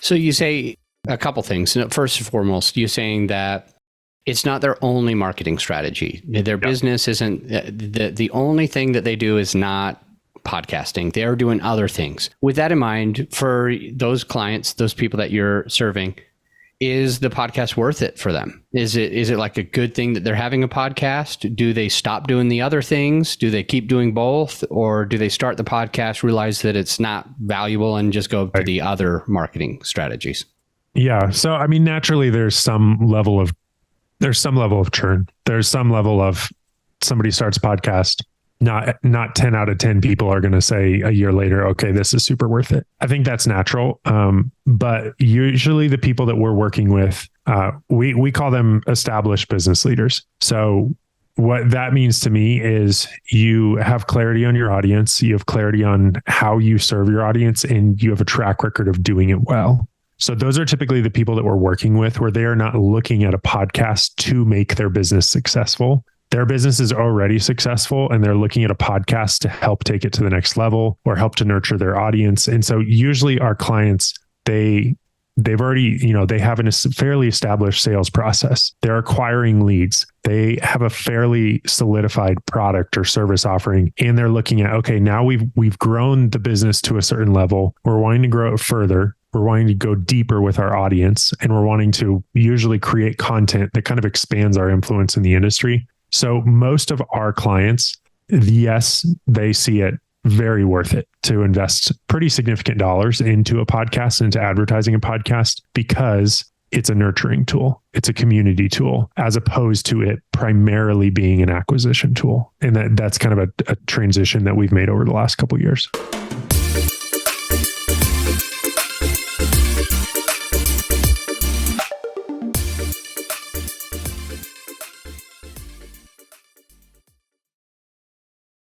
So you say a couple things. First and foremost, you're saying that it's not their only marketing strategy. Their business isn't the only thing that they do is not podcasting. They're doing other things. With that in mind, for those clients, those people that you're serving, is the podcast worth it for them? Is it like a good thing that they're having a podcast? Do they stop doing the other things? Do they keep doing both? Or do they start the podcast, realize that it's not valuable and just go to the other marketing strategies? Yeah. So, I mean, naturally there's some level of churn. There's some level of somebody starts a podcast. Not 10 out of 10 people are going to say a year later, okay, this is super worth it. I think that's natural. But usually the people that we're working with, we call them established business leaders. So what that means to me is you have clarity on your audience, you have clarity on how you serve your audience, and you have a track record of doing it well. So those are typically the people that we're working with, where they are not looking at a podcast to make their business successful. Their business is already successful and they're looking at a podcast to help take it to the next level or help to nurture their audience. And so usually our clients, they've already, they have a fairly established sales process. They're acquiring leads. They have a fairly solidified product or service offering. And they're looking at, okay, now we've grown the business to a certain level. We're wanting to grow it further. We're wanting to go deeper with our audience, and we're wanting to usually create content that kind of expands our influence in the industry. So most of our clients, yes, they see it very worth it to invest pretty significant dollars into a podcast, into advertising a podcast, because it's a nurturing tool. It's a community tool, as opposed to it primarily being an acquisition tool. And that's kind of a transition that we've made over the last couple of years.